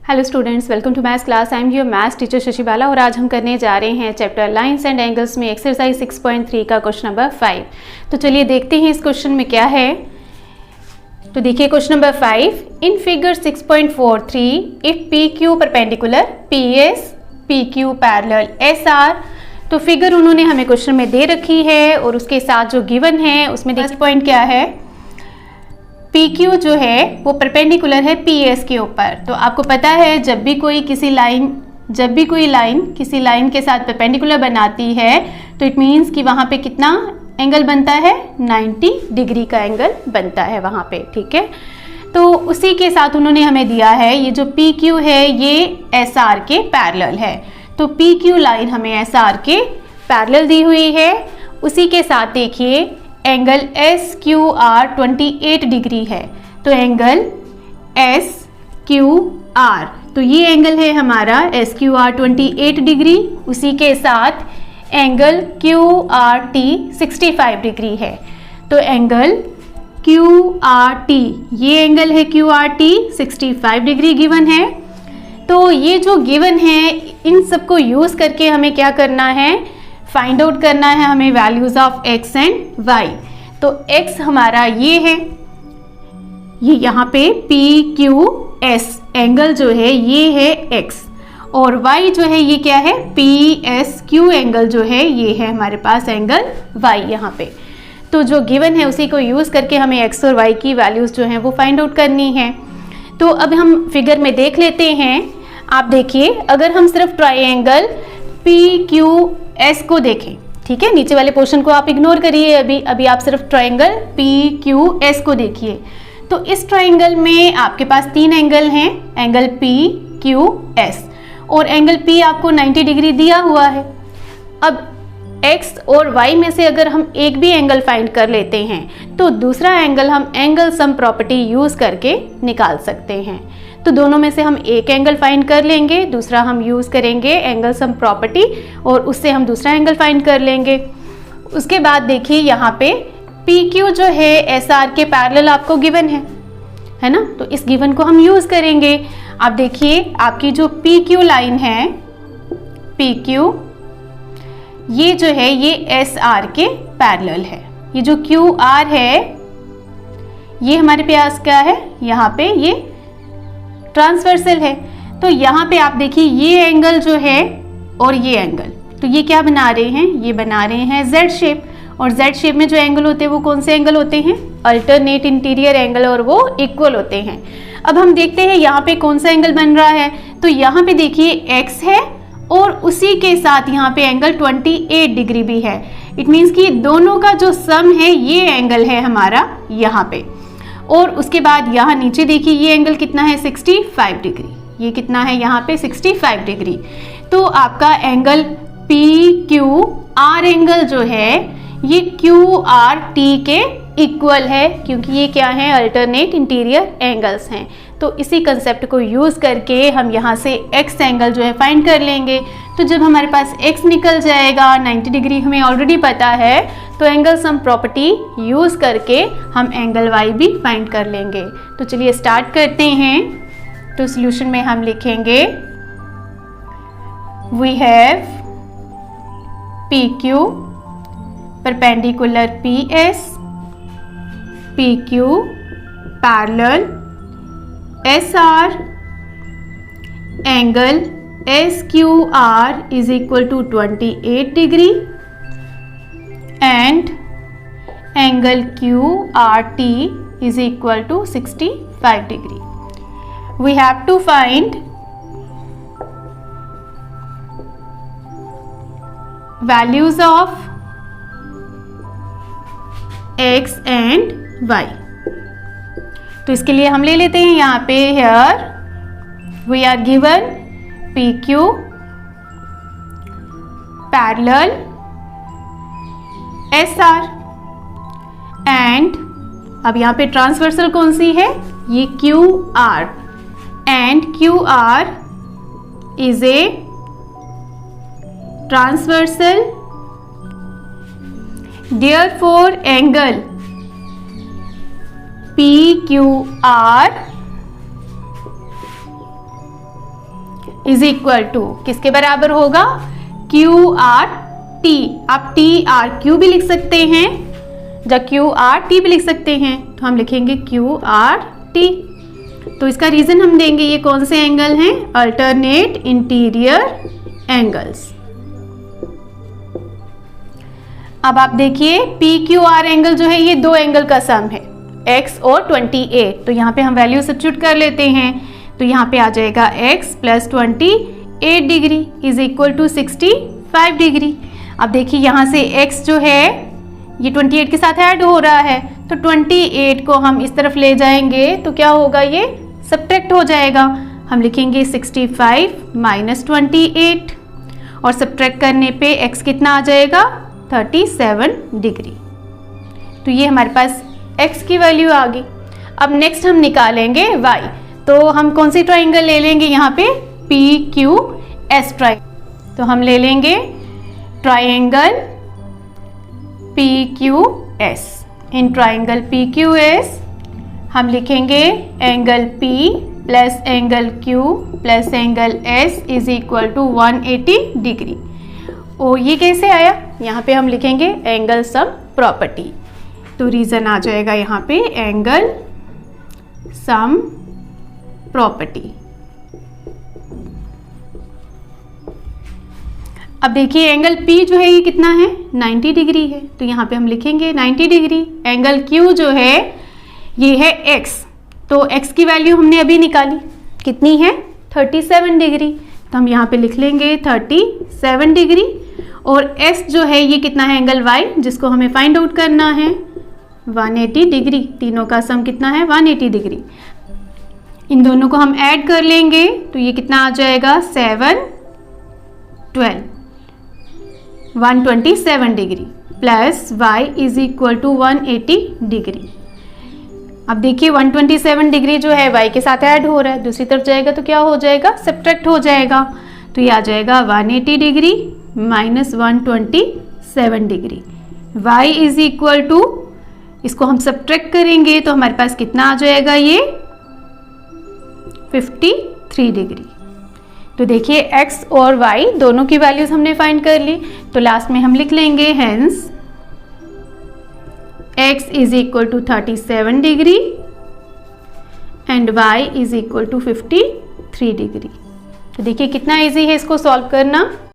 Hello students, welcome to maths class. I am your maths teacher Shashi Bala और आज हम करने जा रहे हैं चैप्टर लाइंस एंड एंगल्स में एक्सरसाइज 6.3 का क्वेश्चन नंबर 5। तो चलिए देखते हैं इस क्वेश्चन में क्या है। तो देखिए question number 5, in figure 6.43 if P Q perpendicular P S P Q parallel S R. तो फिगर उन्होंने हमें क्वेश्चन में दे रखी है और उसके साथ जो गिवन है उसमें नेक्स्ट पॉइंट क्या है, पी क्यू जो है वो परपेंडिकुलर है पी एस के ऊपर। तो आपको पता है जब भी कोई लाइन किसी लाइन के साथ परपेंडिकुलर बनाती है तो इट मीन्स कि वहाँ पे कितना एंगल बनता है, 90 डिग्री का एंगल बनता है वहाँ पे। ठीक है, तो उसी के साथ उन्होंने हमें दिया है ये जो पी क्यू है ये एस आर के पैरेलल है। तो पी क्यू लाइन हमें एस आर के पैरेलल दी हुई है। उसी के साथ देखिए angle S Q R 28 degree है। तो एंगल एस क्यू आर, तो ये एंगल है हमारा एस क्यू आर 28 डिग्री। उसी के साथ angle Q R T 65 degree है। तो एंगल क्यू आर टी, ये एंगल है Q R T 65 degree given है। तो ये जो गिवन है इन सबको यूज करके हमें क्या करना है, फाइंड आउट करना है हमें values of x and y। तो x हमारा ये है, ये यहाँ पे PQS एंगल जो है ये है x, और y जो है ये क्या है, PSQ एंगल जो है ये है हमारे पास एंगल y यहाँ पे। तो जो गिवन है उसी को यूज करके हमें x और y की वैल्यूज जो है वो फाइंड आउट करनी है। तो अब हम फिगर में देख लेते हैं। आप देखिए अगर हम सिर्फ ट्राइंगल PQS को देखें, ठीक है, नीचे वाले पोर्शन को आप इग्नोर करिए, अभी आप सिर्फ ट्राइंगल PQS को देखिए। तो इस ट्राइंगल में आपके पास तीन एंगल हैं, एंगल PQS, और एंगल P आपको 90 डिग्री दिया हुआ है। अब X और Y में से अगर हम एक भी एंगल फाइंड कर लेते हैं तो दूसरा एंगल हम एंगल सम प्रॉपर्टी यूज करके निकाल सकते हैं। तो दोनों में से हम एक एंगल फाइंड कर लेंगे, दूसरा हम यूज करेंगे एंगल सम प्रॉपर्टी और उससे हम दूसरा एंगल फाइंड कर लेंगे। उसके बाद देखिए यहाँ पे PQ जो है SR के पैरेलल आपको गिवन है ना, तो इस गिवन को हम यूज करेंगे। आप देखिए आपकी जो PQ लाइन है, PQ ये जो है ये SR के पैरेलल है। ये जो QR है ये हमारे पास क्या है, यहाँ पे ये ट्रांसवर्सल है। तो यहाँ पे आप देखिए ये एंगल जो है और ये एंगल, तो ये क्या बना रहे हैं, ये बना रहे हैं Z शेप। और Z शेप में जो एंगल होते हैं वो कौन से एंगल होते हैं, अल्टरनेट इंटीरियर एंगल, और वो इक्वल होते हैं। अब हम देखते हैं यहाँ पे कौन सा एंगल बन रहा है। तो यहाँ पे देखिए X है और उसी के साथ यहाँ पे एंगल 28 डिग्री भी है। इट मीन्स कि दोनों का जो सम है ये एंगल है हमारा यहाँ पे। और उसके बाद यहाँ नीचे देखिए ये एंगल कितना है, 65 डिग्री। ये कितना है यहाँ पे 65 डिग्री। तो आपका एंगल PQR एंगल जो है ये QRT के इक्वल है, क्योंकि ये क्या है, अल्टरनेट इंटीरियर एंगल्स हैं। तो इसी कंसेप्ट को यूज करके हम यहाँ से X एंगल जो है फाइंड कर लेंगे। तो जब हमारे पास X निकल जाएगा, 90 डिग्री हमें ऑलरेडी पता है, तो एंगल सम प्रॉपर्टी यूज करके हम एंगल Y भी फाइंड कर लेंगे। तो चलिए स्टार्ट करते हैं। तो सॉल्यूशन में हम लिखेंगे we have PQ perpendicular PS, PQ parallel SR, angle SQR is equal to 28 degree and angle QRT is equal to 65 degree. We have to find values of X and Y. तो इसके लिए हम ले लेते हैं यहाँ पे here we are given PQ parallel SR and अब यहाँ पे ट्रांसवर्सल कौन सी है, ये QR, and QR is a transversal, therefore angle PQR is equal to किसके बराबर होगा, क्यू आर टी। आप टी आर क्यू भी लिख सकते हैं, जब क्यू आर टी भी लिख सकते हैं तो हम लिखेंगे क्यू आर टी। तो इसका रीजन हम देंगे ये कौन से एंगल हैं, अल्टरनेट इंटीरियर एंगल्स। अब आप देखिए पी क्यू आर एंगल जो है ये दो एंगल का सम है, x और 28। तो यहाँ पे हम वैल्यू सब्स्टिट्यूट कर लेते हैं, तो यहाँ पे आ जाएगा x plus 28 degree is equal to 65 degree. अब देखिए यहाँ से x जो है ये 28 के साथ ऐड हो रहा है, तो 28 को हम इस तरफ ले जाएंगे तो क्या होगा, ये सब्ट्रैक्ट हो जाएगा। हम लिखेंगे 65 माइनस 28 और सब्ट्रैक्ट करने पे x कितना आ जाएगा, 37 डिग्री। तो ये हमारे पास x की वैल्यू आ गई। अब नेक्स्ट हम निकालेंगे y। तो हम कौन सी ट्राइंगल ले लेंगे यहाँ पे, PQS ट्राइंगल। तो हम ले लेंगे triangle PQS। In triangle PQS हम लिखेंगे angle P plus angle Q plus angle S is equal to 180 degree. और ये कैसे आया, यहाँ पे हम लिखेंगे एंगल सम प्रॉपर्टी। तो रीजन आ जाएगा यहाँ पे एंगल सम प्रॉपर्टी। अब देखिए एंगल P जो है ये कितना है, 90 डिग्री है, तो यहाँ पे हम लिखेंगे 90 डिग्री। एंगल Q जो है ये है x, तो x की वैल्यू हमने अभी निकाली, कितनी है, 37 डिग्री। तो हम यहाँ पे लिख लेंगे 37 डिग्री। और s जो है ये कितना है, एंगल y, जिसको हमें फाइंड आउट करना है 180 डिग्री। तीनों का सम कितना है, 180 डिग्री। इन दोनों को हम ऐड कर लेंगे तो ये कितना आ जाएगा, 7 12 127 degree plus y is equal to 180 degree. अब देखिए 127 डिग्री जो है y के साथ ऐड हो रहा है, दूसरी तरफ जाएगा तो क्या हो जाएगा, सब्ट्रैक्ट हो जाएगा। तो ये आ जाएगा 180 degree minus 127 degree. y is equal to, इसको हम सब्ट्रैक्ट करेंगे तो हमारे पास कितना आ जाएगा, ये 53 डिग्री। तो देखिए x और y दोनों की वैल्यूज हमने फाइंड कर ली। तो लास्ट में हम लिख लेंगे hence x is equal to 37 degree and y is equal to 53 degree. तो देखिए कितना इजी है इसको सॉल्व करना।